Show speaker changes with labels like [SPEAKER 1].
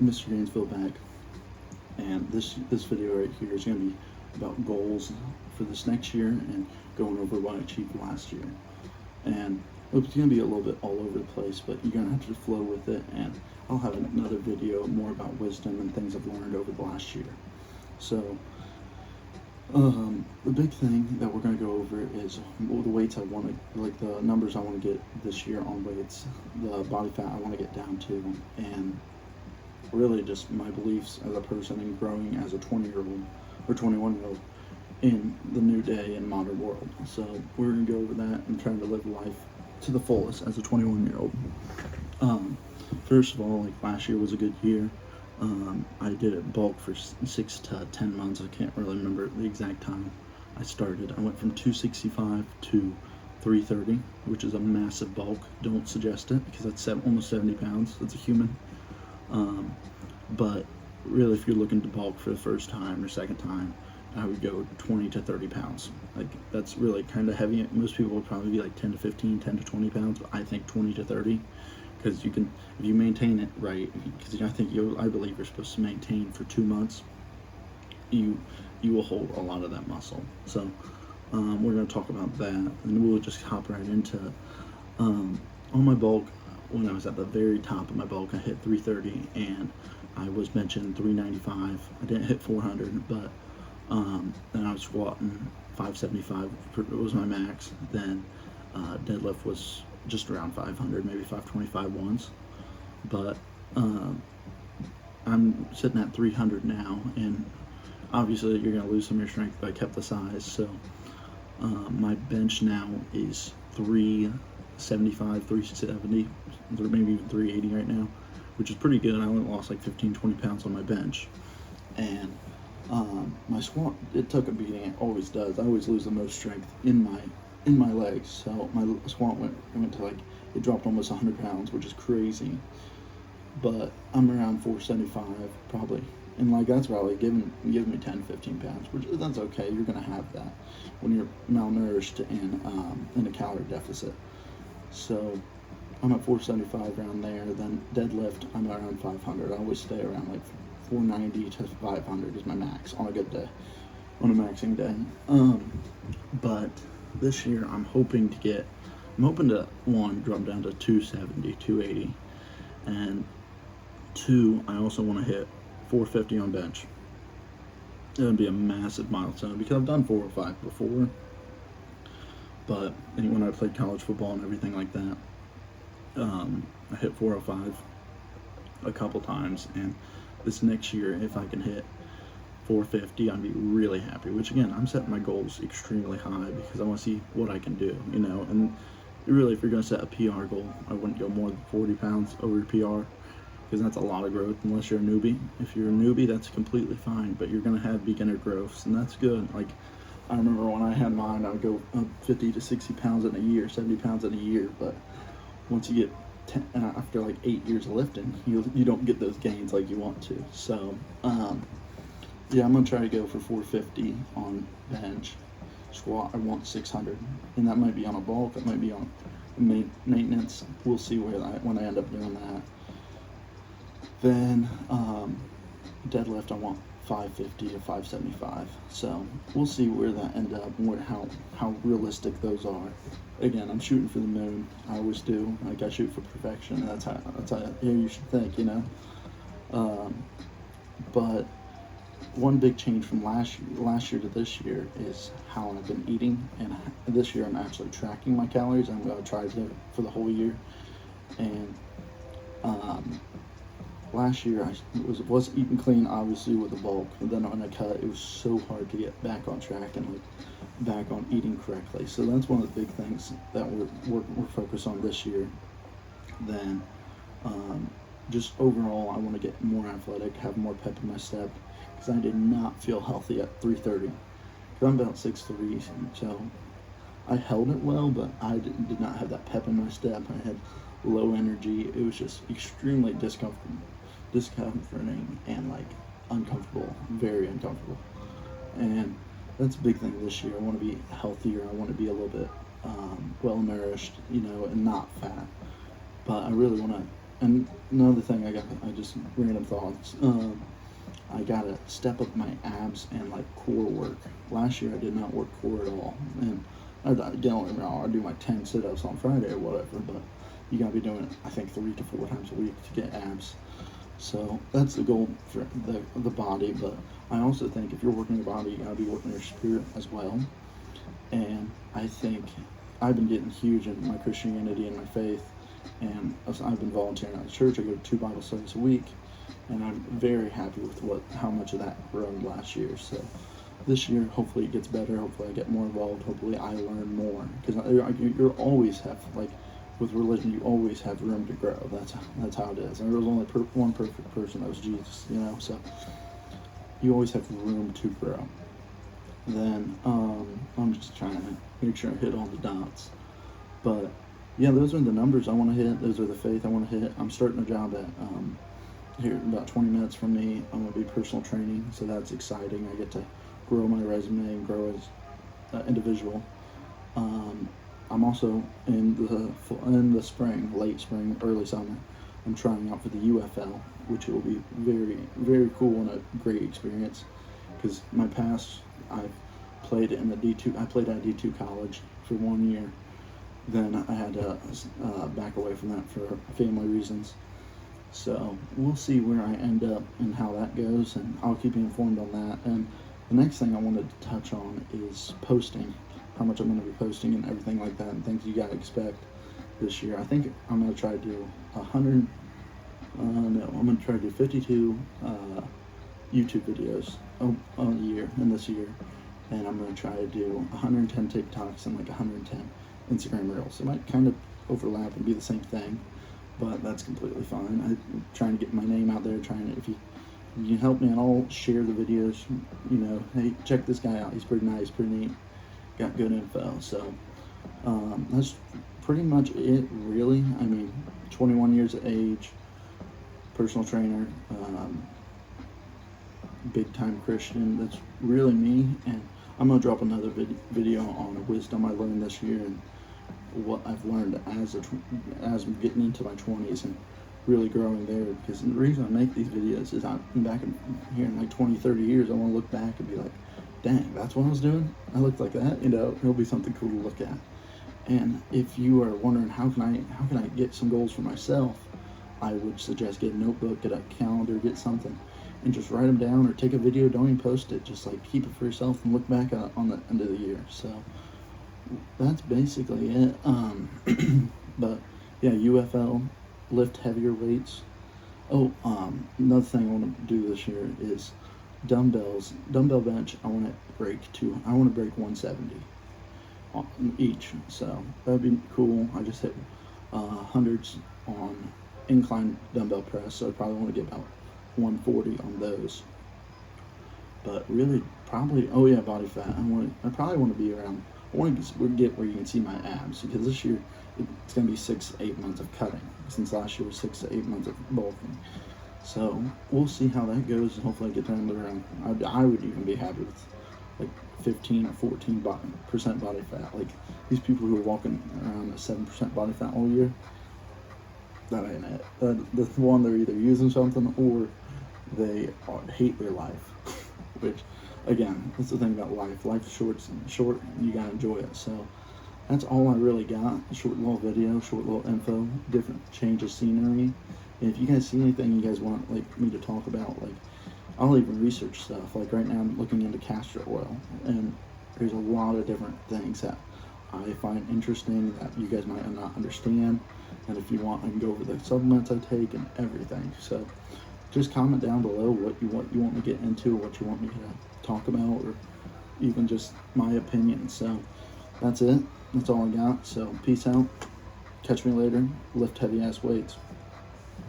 [SPEAKER 1] Mr. Gainesville back, and this video right here is going to be about goals for this next year and going over what I achieved last year. And it's going to be a little bit all over the place, but you're going to have to flow with it, and I'll have another video more about wisdom and things I've learned over the last year. So the big thing that we're going to go over is the weights I want to, like the numbers I want to get this year on weights, the body fat I want to get down to, and really just my beliefs as a person and growing as a 20-year-old or 21-year-old in the new day and modern world. So we're going to go over that and trying to live life to the fullest as a 21-year-old. First of all, like last year was a good year. I did it bulk for 6 to 10 months. I can't really remember the exact time I started. I went from 265 to 330, which is a massive bulk. Don't suggest it because that's almost 70 pounds. That's a human. But really, if you're looking to bulk for the first time or second time, I would go 20 to 30 pounds. Like, that's really kind of heavy. Most people would probably be like 10 to 15, 10 to 20 pounds, but I think 20 to 30, because you can, if you maintain it right, because I believe you're supposed to maintain for 2 months, you will hold a lot of that muscle. So we're going to talk about that, and we'll just hop right into on my bulk. When I was at the very top of my bulk, I hit 330, and I was mentioned 395. I didn't hit 400, but then I was squatting 575 was my max. Then deadlift was just around 500, maybe 525 once. But I'm sitting at 300 now, and obviously you're going to lose some of your strength, but I kept the size. So my bench now is 375, 370, maybe even 380 right now, which is pretty good. I only lost like 15, 20 pounds on my bench. And my squat, it took a beating. It always does. I always lose the most strength in my legs. So my squat went to, like, it dropped almost 100 pounds, which is crazy. But I'm around 475 probably. And like that's probably giving me 10, 15 pounds, which that's okay. You're gonna have that when you're malnourished and in a calorie deficit. So I'm at 475 around there. Then deadlift, I'm around 500. I always stay around like 490 to 500 is my max on a good day, on a maxing day. But this year I'm hoping to one, drop down to 270, 280, and two, I also want to hit 450 on bench. It would be a massive milestone because I've done 405 before, but when I played college football and everything like that, I hit 405 a couple times, and this next year, if I can hit 450, I'd be really happy. Which again, I'm setting my goals extremely high because I want to see what I can do, and really, if you're going to set a PR goal, I wouldn't go more than 40 pounds over your PR, because that's a lot of growth unless you're a newbie. If you're a newbie, that's completely fine, but you're going to have beginner growths, and that's good. Like, I remember when I had mine, I would go up 50 to 60 pounds in a year, 70 pounds in a year, but once you get after like 8 years of lifting, you don't get those gains like you want to. So yeah, I'm gonna try to go for 450 on bench. Squat, I want 600, and that might be on a bulk, it might be on maintenance. We'll see when I end up doing that. Then deadlift, I want 550 to 575. So we'll see where that ends up and how realistic those are. Again, I'm shooting for the moon. I always do. Like, I shoot for perfection. That's how you should think, But one big change from last year to this year is how I've been eating, and this year I'm actually tracking my calories. I'm going to try to for the whole year. And last year I was eating clean, obviously, with the bulk, but then when I cut, it was so hard to get back on track and like back on eating correctly. So that's one of the big things that we're focused on this year. Then just overall, I want to get more athletic, have more pep in my step, because I did not feel healthy at 330. Because I'm about 6'3", so I held it well, but I did not have that pep in my step. I had low energy. It was just extremely discomforting and like uncomfortable, very uncomfortable. And that's a big thing this year. I want to be healthier. I want to be a little bit well nourished, and not fat. But I really want to And another thing I just random thoughts. I gotta step up my abs and like core work. Last year I did not work core at all, and don't get me wrong, I do my 10 sit-ups on Friday or whatever, but you gotta be doing it, I think, 3 to 4 times a week to get abs. So that's the goal for the body. But I also think if you're working your body, you gotta be working your spirit as well. And I think I've been getting huge in my Christianity and my faith, and I've been volunteering at the church. I go to 2 Bible studies a week, and I'm very happy with how much of that grown last year. So this year, hopefully it gets better. Hopefully I get more involved. Hopefully I learn more, because you always have, like, with religion, you always have room to grow. That's how it is. And there was only one perfect person, that was Jesus. So you always have room to grow. Then I'm just trying to make sure I hit all the dots. But yeah, those are the numbers I want to hit. Those are the faith I want to hit. I'm starting a job at here about 20 minutes from me. I'm going to be personal training, so that's exciting. I get to grow my resume and grow as an individual. I'm also in the spring, late spring, early summer, I'm trying out for the UFL, which will be very, very cool and a great experience. Because my past, I've played in the D2. I played at D2 college for 1 year. Then I had to back away from that for family reasons. So we'll see where I end up and how that goes, and I'll keep you informed on that. And the next thing I wanted to touch on is posting, how much I'm going to be posting and everything like that, and things you got to expect this year. I think I'm going to try to do 100, I'm going to try to do 52 YouTube videos a year in this year, and I'm going to try to do 110 TikToks and like 110 Instagram Reels. It might kind of overlap and be the same thing, but that's completely fine. I'm trying to get my name out there, if you can help me, and I'll share the videos, hey, check this guy out, he's pretty nice, pretty neat, got good info. So that's pretty much it, really. 21 years of age, personal trainer, big time Christian. That's really me. And I'm gonna drop another video on wisdom I learned this year and what I've learned as I'm getting into my 20s and really growing there. Because the reason I make these videos is I'm back here in like 20-30 years, I want to look back and be like, dang, that's what I was doing, I looked like that. It'll be something cool to look at. And if you are wondering how can I get some goals for myself, I would suggest get a notebook, get a calendar, get something, and just write them down, or take a video, don't even post it, just like keep it for yourself and look back on the end of the year. So that's basically it. But yeah, UFL, lift heavier weights. Another thing I want to do this year is dumbbell bench. I want to break 170 each, so that'd be cool. I just hit hundreds on incline dumbbell press, so I probably want to get about 140 on those. But really, probably, body fat. I probably want to be around. I want to get where you can see my abs, because this year it's going to be 6 to 8 months of cutting, since last year was 6 to 8 months of bulking. So we'll see how that goes, and hopefully I get down to around. I would even be happy with like 15 or 14% body fat. Like these people who are walking around at 7% body fat all year, that ain't it. The one, they're either using something or they hate their life. Which, again, that's the thing about life. Life's short, you gotta enjoy it. So that's all I really got. A short little video, short little info, different change of scenery. And if you guys see anything you guys want me to talk about, I'll even research stuff. Like right now I'm looking into castor oil, and there's a lot of different things that I find interesting that you guys might not understand. And if you want, I can go over the supplements I take and everything. So just comment down below what you want me to get into, what you want me to talk about, or even just my opinion. So that's it. That's all I got. So peace out. Catch me later. Lift heavy ass weights.